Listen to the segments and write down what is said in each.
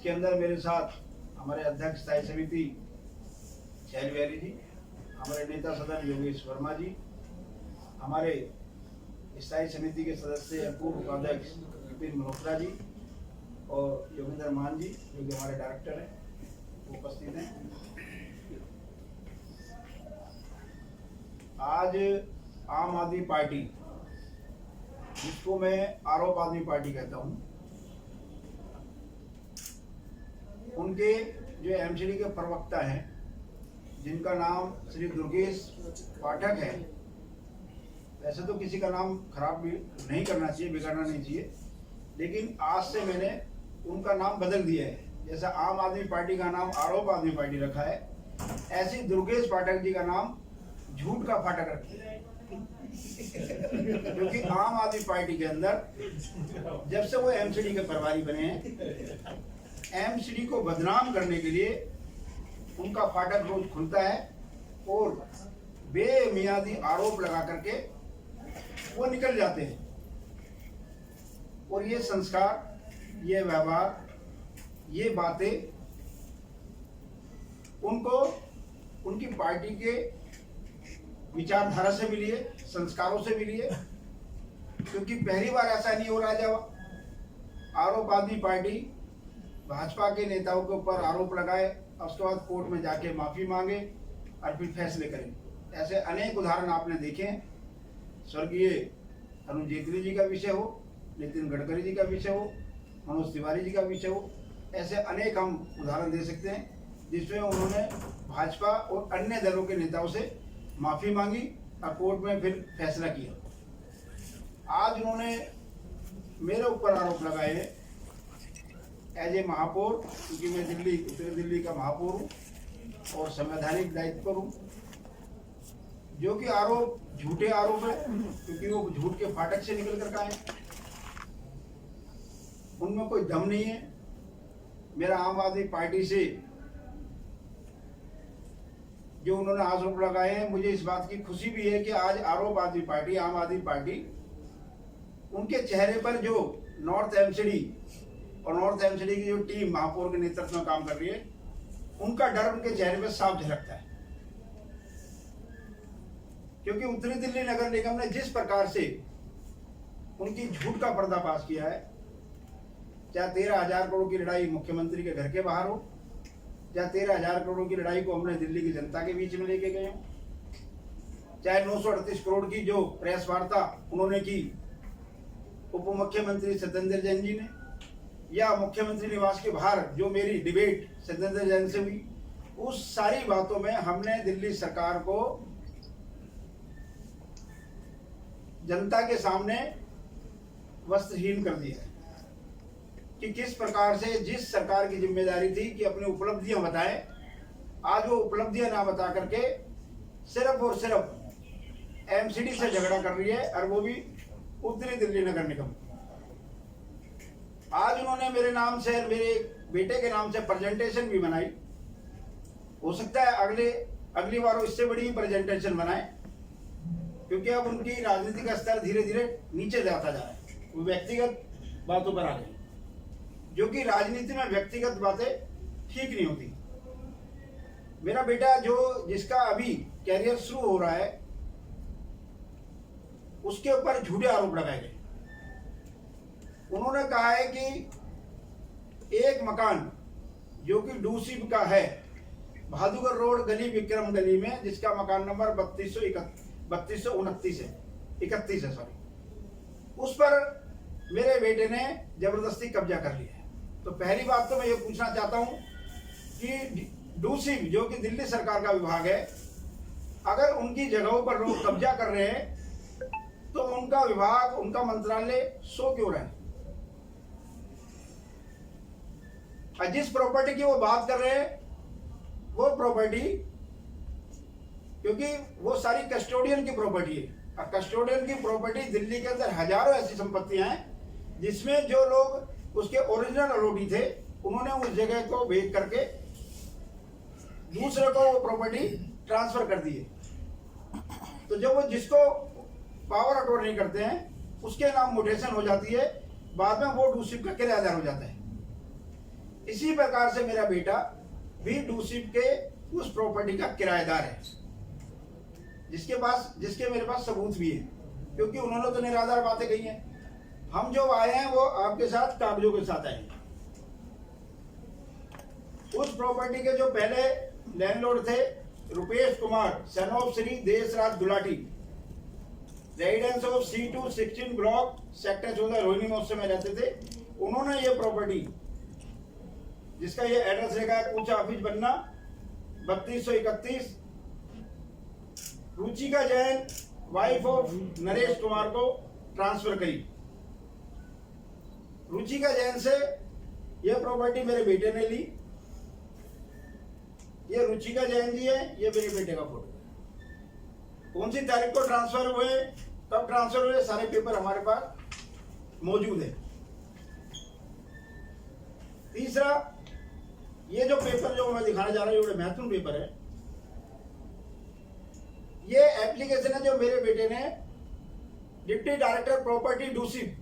इसके अंदर मेरे साथ हमारे अध्यक्ष स्थायी समिति शैल बिहारी जी, हमारे नेता सदन योगेश वर्मा जी, हमारे स्थायी समिति के सदस्य पूर्व उपाध्यक्ष विपिन मल्होत्रा जी और योगेंद्र मान जी जो कि हमारे डायरेक्टर हैं, वो उपस्थित हैं। आज आम आदमी पार्टी, जिसको मैं आरोप आदमी पार्टी कहता हूं, उनके जो एमसीडी के प्रवक्ता हैं, जिनका नाम श्री दुर्गेश पाठक है, वैसे तो किसी का नाम खराब भी नहीं करना चाहिए, बिगाड़ना नहीं चाहिए, लेकिन आज से मैंने उनका नाम बदल दिया है। जैसा आम आदमी पार्टी का नाम आरोप आदमी पार्टी रखा है, ऐसे दुर्गेश पाठक जी का नाम झूठ का फाटक रखिए। क्योंकि आम आदमी पार्टी के अंदर जब से वो एमसीडी के प्रभारी बने हैं, एमसीडी को बदनाम करने के लिए उनका फाटक रोज खुलता है और बेमियादी आरोप लगा करके वो निकल जाते हैं। और ये संस्कार, ये व्यवहार, ये बातें उनको उनकी पार्टी के विचारधारा से मिली है, संस्कारों से मिली है। क्योंकि पहली बार ऐसा नहीं हो रहा जब आरोप आदमी पार्टी भाजपा के नेताओं के ऊपर आरोप लगाए, उसके बाद कोर्ट में जाके माफी मांगे और फिर फैसले करें। ऐसे अनेक उदाहरण आपने देखे हैं। स्वर्गीय अरुण जेटली जी का विषय हो, नितिन गडकरी जी का विषय हो, मनोज तिवारी जी का विषय हो, ऐसे अनेक हम उदाहरण दे सकते हैं जिसमें उन्होंने भाजपा और अन्य दलों के नेताओं से माफी मांगी और कोर्ट में फिर फैसला किया। आज उन्होंने मेरे ऊपर आरोप लगाए हैं एज ए महापौर, क्योंकि मैं उत्तरी दिल्ली का महापौर हूँ और संवैधानिक दायित्व पर हूँ, जो कि आरोप झूठे आरोप है, क्योंकि वो झूठ के फाटक से निकल कर आए, उनमें कोई दम नहीं है। मेरा आम आदमी पार्टी से जो उन्होंने आरोप लगाए हैं, मुझे इस बात की खुशी भी है कि आज आरोप आदमी पार्टी, आम आदमी पार्टी, उनके चेहरे पर जो नॉर्थ एमसीडी और नॉर्थ एमसीडी की जो टीम महापौर के नेतृत्व में काम कर रही है, उनका डर उनके चेहरे पर साफ झलकता है। क्योंकि उत्तरी दिल्ली नगर निगम ने जिस प्रकार से उनकी झूठ का पर्दाफाश किया है, चाहे 13,000 करोड़ की लड़ाई मुख्यमंत्री के घर के बाहर हो, चाहे 13,000 करोड़ की लड़ाई को हमने दिल्ली की जनता के बीच में लेके गए हो, चाहे 938 करोड़ की जो प्रेस वार्ता उन्होंने की उप मुख्यमंत्री सत्येंद्र जैन जी ने, या मुख्यमंत्री निवास के बाहर जो मेरी डिबेट सत्येंद्र जैन से हुई, उस सारी बातों में हमने दिल्ली सरकार को जनता के सामने वस्त्रहीन कर दिया है कि किस प्रकार से जिस सरकार की जिम्मेदारी थी कि अपनी उपलब्धियां बताए, आज वो उपलब्धियां ना बता करके सिर्फ और सिर्फ एमसीडी से झगड़ा कर रही है, और वो भी उत्तरी दिल्ली नगर निगम। आज उन्होंने मेरे नाम से, मेरे बेटे के नाम से प्रेजेंटेशन भी बनाई। हो सकता है अगली बार वो इससे बड़ी प्रेजेंटेशन बनाए, क्योंकि अब उनकी राजनीति का स्तर धीरे धीरे नीचे जाता जा रहा है, वो व्यक्तिगत बातों पर आ गए, जो कि राजनीति में व्यक्तिगत बातें ठीक नहीं होती। मेरा बेटा जिसका अभी कैरियर शुरू हो रहा है, उसके ऊपर झूठे आरोप लगाए गए। उन्होंने कहा है कि एक मकान जो कि डूसीब का है, बहादुरगढ़ रोड गली विक्रम गली में, जिसका मकान नंबर 3229 है, 31 है सॉरी, उस पर मेरे बेटे ने जबरदस्ती कब्जा कर लिया है। तो पहली बात तो मैं ये पूछना चाहता हूं कि डूसीब जो कि दिल्ली सरकार का विभाग है, अगर उनकी जगहों पर लोग कब्जा कर रहे हैं तो उनका विभाग, उनका मंत्रालय सो क्यों रहे? और जिस प्रॉपर्टी की वो बात कर रहे हैं, वो प्रॉपर्टी, क्योंकि वो सारी कस्टोडियन की प्रॉपर्टी है, और कस्टोडियन की प्रॉपर्टी दिल्ली के अंदर हजारों ऐसी संपत्तियां हैं जिसमें जो लोग उसके ओरिजिनल अलॉटी थे, उन्होंने उस जगह को बेच करके दूसरे को वो प्रॉपर्टी ट्रांसफर कर दी है। तो जब वो जिसको पावर अटॉर्नी करते हैं, उसके नाम म्यूटेशन हो जाती है, बाद में वो डूसीब का किराएदार हो जाता है। इसी प्रकार से मेरा बेटा भी डूसिप के उस प्रॉपर्टी का किराएदार है, जिसके मेरे पास सबूत भी है, क्योंकि उन्होंने तो निराधार बातें कही हैं। हम जो आए हैं वो आपके साथ कागजों के साथ आए हैं। उस प्रॉपर्टी के जो पहले लैंडलॉर्ड थे Rupesh Kumar son of Shri Deshraj Gulati, residence of C2 16 block sector 14 Rohini में उस समय रहते थे। उन्होंने ये प्रॉपर्टी, जिसका ये एड्रेस लिखा है कुछ ऑफिस बनना 3231, रुचिका जैन वाइफ ऑफ नरेश कुमार को ट्रांसफर करी। रुचिका जैन से यह प्रॉपर्टी मेरे बेटे ने ली। ये रुचिका जैन जी है, ये मेरे बेटे का फोटो। कौन सी तारीख को ट्रांसफर हुए, कब ट्रांसफर हुए, सारे पेपर हमारे पास मौजूद है। तीसरा, ये जो पेपर जो मैं दिखाने जा रहा हूं, ये बड़े महत्वपूर्ण पेपर है। ये एप्लीकेशन है जो मेरे बेटे ने deputy director property DUSIB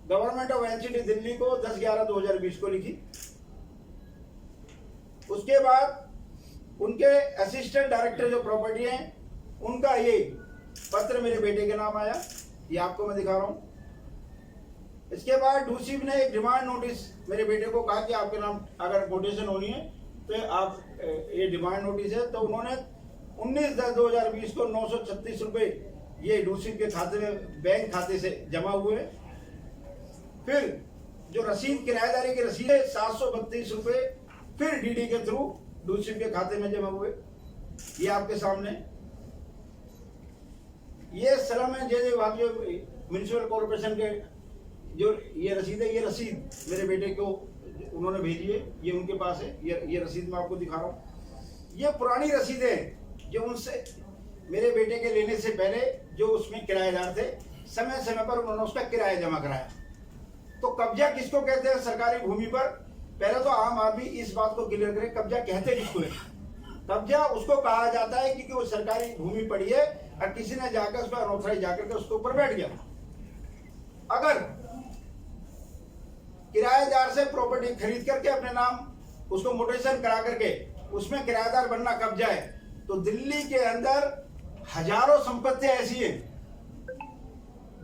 government of N C T Delhi को 10/11/2020 को लिखी। उसके बाद उनके असिस्टेंट डायरेक्टर जो प्रॉपर्टी है, उनका ये पत्र मेरे बेटे के नाम आया, ये आपको मैं दिखा रहा हूं। इसके बाद डूसिप ने एक डिमांड नोटिस मेरे बेटे को कहा कि आपके नाम अगर कोटेशन होनी है तो आप ये डिमांड नोटिस है, तो उन्होंने 19/10/2020 को 936 रुपए ये डूसिप के खाते में, बैंक खाते से जमा हुए। फिर जो रसीद, किराएदारी की रसीद है 732 रुपए फिर डीडी के थ्रू डूसिप के खाते में जमा हुए। ये आपके सामने ये श्रम है जय विभाग जो म्यूनिसिपल कॉर्पोरेशन के जो ये रसीद है, ये रसीद मेरे बेटे को उन्होंने भेजी है, ये उनके पास है। ये रसीद मैं आपको दिखा रहा हूँ। ये पुरानी रसीद है जो उनसे मेरे बेटे के लेने से पहले जो उसमें किराएदार थे, समय समय पर उन्होंने उसका किराया जमा कराया। तो कब्जा किसको कहते हैं सरकारी भूमि पर? पहले तो आम आदमी इस बात को क्लियर करे, कब्जा कहते किसको है? कब्जा उसको कहा जाता है क्योंकि वो सरकारी भूमि पड़ी है और किसी ने जाकर उस पर अनऑथराइज जाकर के उसके ऊपर बैठ गया। अगर किराएदार से प्रॉपर्टी खरीद करके अपने नाम उसको मोटेशन करा करके उसमें किराएदार बनना कब्जा है, तो दिल्ली के अंदर हजारों संपत्तियां ऐसी हैं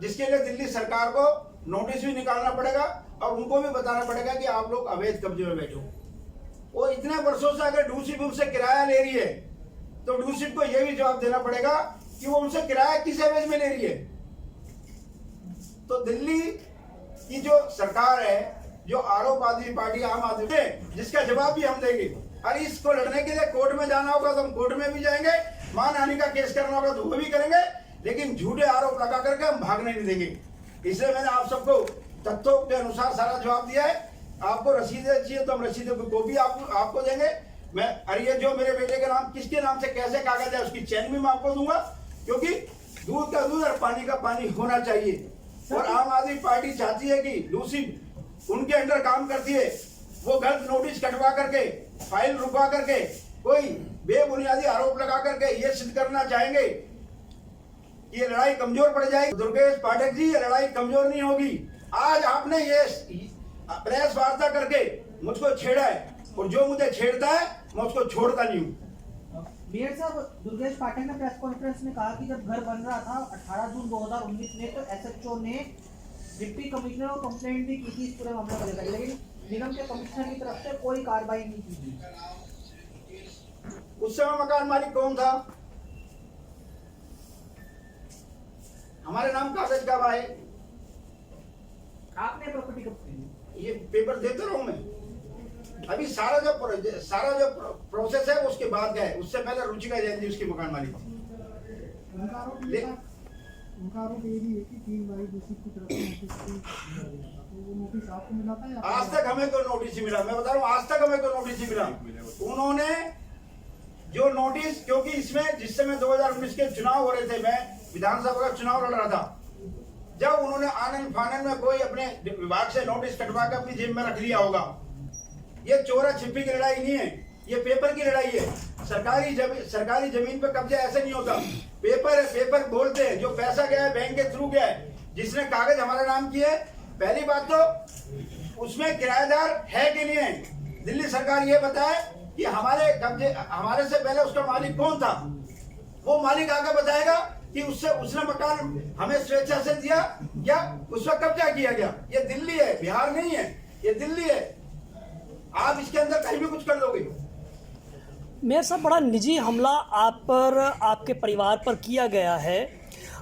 जिसके लिए दिल्ली सरकार को नोटिस भी निकालना पड़ेगा और उनको भी बताना पड़ेगा कि आप लोग अवैध कब्जे में बैठो। और इतने वर्षों से अगर डूसिप उनसे किराया ले रही है तो डूसिप को यह भी जवाब देना पड़ेगा कि वो उनसे किराया किस एवज में ले रही है। तो दिल्ली की जो सरकार है, जो आरोप आदमी पार्टी आम आदमी है, जिसका जवाब भी हम देंगे। और इसको लड़ने के लिए कोर्ट में जाना होगा तो हम कोर्ट में भी जाएंगे, मानहानि का केस करना होगा तो वो भी करेंगे, लेकिन झूठे आरोप लगा करके हम भागने नहीं देंगे। इसलिए मैंने आप सबको तथ्यों के अनुसार सारा जवाब दिया है। आपको रसीदें चाहिए तो हम रसीदों की कॉपी आपको देंगे। मैं और ये जो मेरे बेटे के नाम किसके नाम से कैसे कागज है उसकी चैन भी मैं आपको दूंगा, क्योंकि दूध का दूध और पानी का पानी होना चाहिए। और आम आदमी पार्टी चाहती है कि डूसिप उनके अंडर काम करती है, वो गलत नोटिस कटवा करके, फाइल रुकवा करके, कोई बेबुनियादी आरोप लगा करके ये सिद्ध करना चाहेंगे ये लड़ाई कमजोर पड़ जाएगी। दुर्गेश पाठक जी, ये लड़ाई कमजोर नहीं होगी। आज आपने ये प्रेस वार्ता करके मुझको छेड़ा है और जो मुझे छेड़ता है मैं उसको छोड़ता नहीं हूँ। मेयर साहब, दुर्गेश पाठक ने प्रेस कॉन्फ्रेंस में कहा कि जब घर बन रहा था 18 जून 2019 में तो एसएचओ ने डिप्टी कमिश्नर को कंप्लेंट भी की थी इस पूरे मामले को लेकर, लेकिन निगम के कमिश्नर की तरफ से कोई कार्रवाई नहीं की थी। उस समय मकान मालिक कौन था? हमारे नाम कागज कब आए? आपने प्रॉपर्टी कब खरीदी? ये पेपर देता रहूं मैं। अभी सारा जो प्रोसेस है उसके बाद गए, उससे पहले रुचिका जैन जी उसकी मकान मालिक थी। उनका आरोप ये भी है कि 3 बार डूसिप की तरफ से वो नोटिस आपको मिला था या आज तक हमें कोई नोटिस नहीं मिला। मैं बता रहा हूँ, आज तक हमें कोई नोटिस नहीं मिला। उन्होंने जो नोटिस, क्योंकि इसमें जिस समय 2019 के चुनाव हो रहे थे, मैं विधानसभा का चुनाव लड़ रहा था, जब उन्होंने आनंद फानन में कोई अपने विभाग से नोटिस कटवा कर अपनी जेब में रख लिया होगा। ये चोरा छिपी की लड़ाई नहीं है, ये पेपर की लड़ाई है। सरकारी जमीन पर कब्जा ऐसे नहीं होता। पेपर बोलते हैं, जो पैसा गया है बैंक के थ्रू गया है, जिसने कागज हमारा नाम किए। पहली बात तो उसमें किराएदार है कि नहीं है? दिल्ली सरकार ये बताए कि हमारे कब्जे, हमारे से पहले उसका मालिक कौन था, वो मालिक आकर बताएगा कि उसने मकान हमें स्वेच्छा से दिया या उस पर कब्जा किया गया। ये दिल्ली है, बिहार नहीं है, ये दिल्ली है। आप इसके अंदर कहीं भी कुछ कर लोगे। मेयर साहब, बड़ा निजी हमला आप पर, आपके परिवार पर किया गया है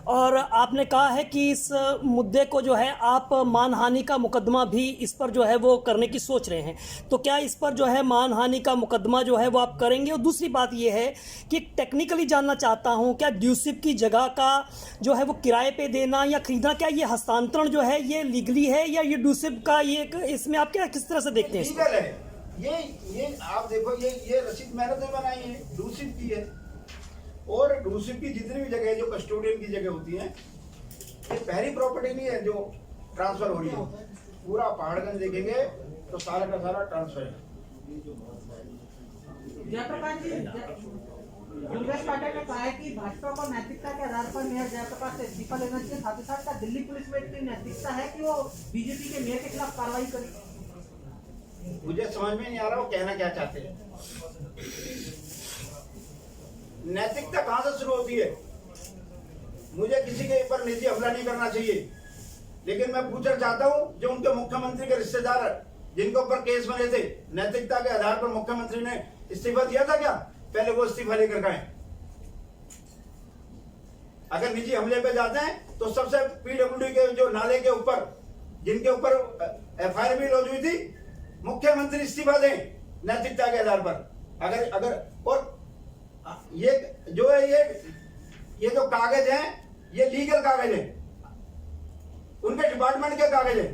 और आपने कहा है कि इस मुद्दे को जो है आप मानहानि का मुकदमा भी इस पर जो है वो करने की सोच रहे हैं, तो क्या इस पर जो है मानहानि का मुकदमा जो है वो आप करेंगे? और दूसरी बात ये है कि टेक्निकली जानना चाहता हूं, क्या ड्यूसिप की जगह का जो है वो किराए पे देना या खरीदना, क्या ये हस्तांतरण जो है ये लीगली है या ये ड्यूसिप का ये, इसमें आप क्या किस तरह से देखते हैं? लीगल है ये आप देखो, ये रसीद मैंने तो बनाई है, डूसिप की है। और डूसिप की जितनी भी जगह जो कस्टोडियन की जगह होती है, ये पहली प्रॉपर्टी नहीं है जो ट्रांसफर हो रही है। पूरा पहाड़गंज देखेंगे तो सारा का सारा ट्रांसफर है। जयप्रकाश जी, दुर्गेश पाठक ने कहा है कि भाजपा को नैतिकता के आधार पर मेयर जयप्रकाश से इस्तीफा लेना चाहिए। साथ ही साथ क्या दिल्ली पुलिस में इतनी नैतिकता है कि वो बीजेपी के मेयर के खिलाफ कार्रवाई करे? मुझे समझ में नहीं आ रहा वो कहना क्या चाहते हैं। नैतिकता कहां से शुरू होती है? मुझे किसी के ऊपर निजी हमला नहीं करना चाहिए, लेकिन मैं पूछना चाहता हूं जो उनके मुख्यमंत्री के रिश्तेदार जिनके ऊपर केस बने थे, नैतिकता के आधार पर मुख्यमंत्री ने इस्तीफा दिया था क्या? पहले वो इस्तीफा लेकर गए। अगर निजी हमले पे जाते हैं तो सबसे पीडब्ल्यूडी के जो नाले के ऊपर जिनके ऊपर एफआईआर भी लॉन्च हुई थी, मुख्यमंत्री इस्तीफा दें नैतिकता के आधार पर। अगर और ये जो है ये जो कागज हैं ये लीगल कागज हैं, उनके डिपार्टमेंट के कागज हैं।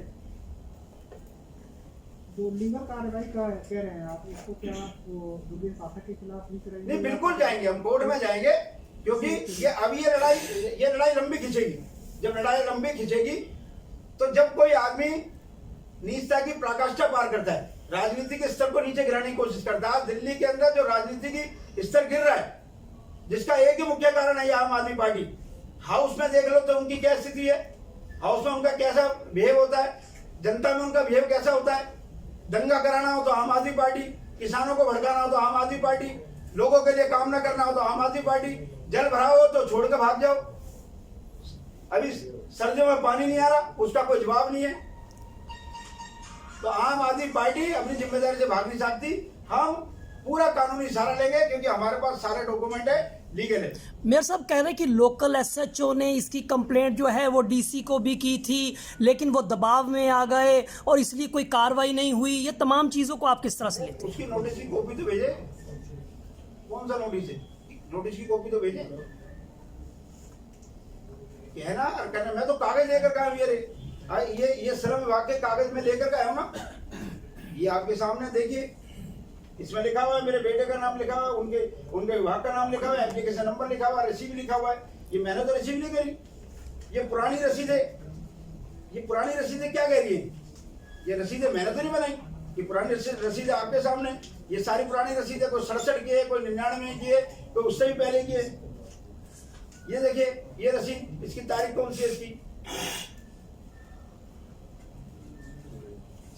जो लीगल कार्रवाई कह रहे हैं आप, इसको क्या वो दुर्गेश पाठक के खिलाफ भी करेंगे? नहीं, बिल्कुल जाएंगे, हम कोर्ट में जाएंगे, क्योंकि ये अब ये लड़ाई लंबी खिंचेगी। जब लड़ाई लंबी खिंचेगी तो जब कोई आदमी नीचता की पराकाष्ठा पार करता है, राजनीति के स्तर को नीचे गिराने की कोशिश करता है। दिल्ली के अंदर जो राजनीति की स्तर गिर रहा है, जिसका एक ही मुख्य कारण है आम आदमी पार्टी। हाउस में देख लो तो उनकी क्या स्थिति है, हाउस में उनका कैसा बिहेव होता है, जनता में उनका बिहेव कैसा होता है। दंगा कराना हो तो आम आदमी पार्टी, किसानों को भड़काना हो तो आम आदमी पार्टी, लोगों के लिए काम न करना हो तो आम आदमी पार्टी, जल भरा हो तो छोड़ के भाग जाओ। अभी सर्दियों में पानी नहीं आ रहा, उसका कोई जवाब नहीं है। तो आम आदमी पार्टी अपनी जिम्मेदारी से भाग नहीं सकती। हम पूरा कानूनी सहारा लेंगे क्योंकि हमारे पास सारे डॉक्यूमेंट है, लीगल है। मेयर साहब कह रहे हैं कि लोकल एसएचओ ने इसकी कंप्लेंट जो है वो डीसी को भी की थी, लेकिन वो दबाव में आ गए और इसलिए कोई कार्रवाई नहीं हुई। ये तमाम चीजों को आप किस तरह से लेते हैं? उसकी नोटिस की कॉपी तो भेजे। कौन सा नोटिस है? नोटिस की कॉपी तो भेजे। कहना और कहना, मैं तो कागज लेकर गया हूं। ये श्रम विभाग के कागज में लेकर गया हूं ना, ये आपके सामने देखिए। इसमें लिखा हुआ है मेरे बेटे का नाम लिखा हुआ है, उनके विभाग का नाम लिखा हुआ है, एप्लीकेशन नंबर लिखा हुआ है, रसीद लिखा हुआ है। ये मैंने तो रिसीव नहीं करी, ये पुरानी रसीद है। ये पुरानी रसीदें क्या कह रही है? ये रसीदें मैंने तो नहीं बनाई, ये पुरानी रसीद आपके सामने। ये सारी पुरानी रसीदें, कोई 67 की है, कोई 99 की है, कोई उससे भी पहले की है। ये देखिए, ये रसीद, इसकी तारीख कौन सी है? इसकी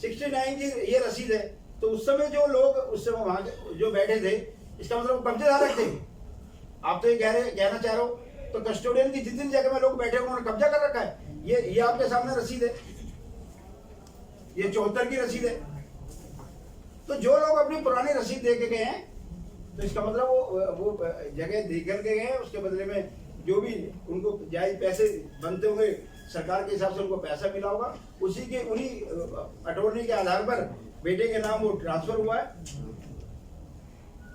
69 की ये रसीद है। तो उस समय जो लोग उस समय वहां जो बैठे थे, इसका मतलब कब्जेदार थे। आप तो ये कहना चाह रहे हो, तो कस्टोडियन की जितनी जगह में लोग बैठे उन्होंने कब्जा कर रखा है। ये आपके सामने रसीद है, ये 74 की रसीद है। तो जो लोग अपनी पुरानी रसीद दे के गए हैं, तो इसका मतलब वो जगह देकर के गए, उसके बदले में जो भी उनको जायज पैसे बनते होंगे, सरकार के हिसाब से उनको पैसा मिला होगा, उन्हीं अटॉर्नी के आधार पर बेटे के नाम वो ट्रांसफर हुआ है।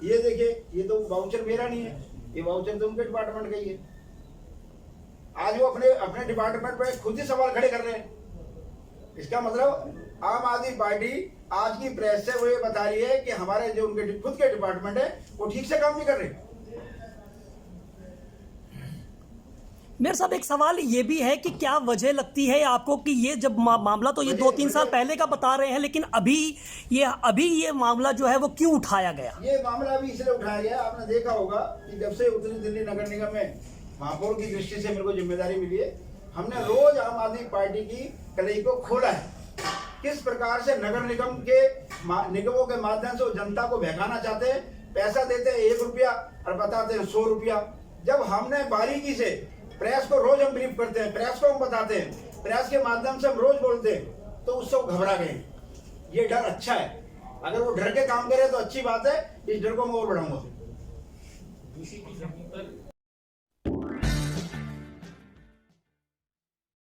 ये देखिए, ये तो वाउचर मेरा नहीं है, ये वाउचर तो उनके डिपार्टमेंट का ही है। आज वो अपने डिपार्टमेंट पर खुद ही सवाल खड़े कर रहे हैं। इसका मतलब आम आदमी पार्टी आज की प्रेस से वो ये बता रही है कि हमारे जो उनके खुद के डिपार्टमेंट है वो ठीक से काम नहीं कर रहे। मेरे साहब एक सवाल ये भी है कि क्या वजह लगती है आपको कि ये जब मामला तो ये 2-3 साल पहले का बता रहे हैं, लेकिन अभी ये मामला जो है वो क्यों उठाया गया? ये मामला अभी इसलिए उठाया गया, आपने देखा होगा कि जब से उत्तरी दिल्ली नगर निगम में महापौर की दृष्टि से मेरे को जिम्मेदारी मिली है, हमने रोज आम आदमी पार्टी की कलई को खोला है। किस प्रकार से नगर निगमों के माध्यम से वो जनता को बहकाना चाहते हैं। पैसा देते हैं 1 रुपया और बताते हैं 100 रुपया। जब हमने बारीकी से प्रेस को रोज हम ब्रीफ करते हैं, प्रेस को हम बताते हैं, प्रेस के माध्यम से हम रोज बोलते हैं, तो उससे वो घबरा गए। ये डर अच्छा है, अगर वो डर के काम करे तो अच्छी बात है। इस डर को मैं और बढ़ाऊंगा। दूसरी की जमीन पर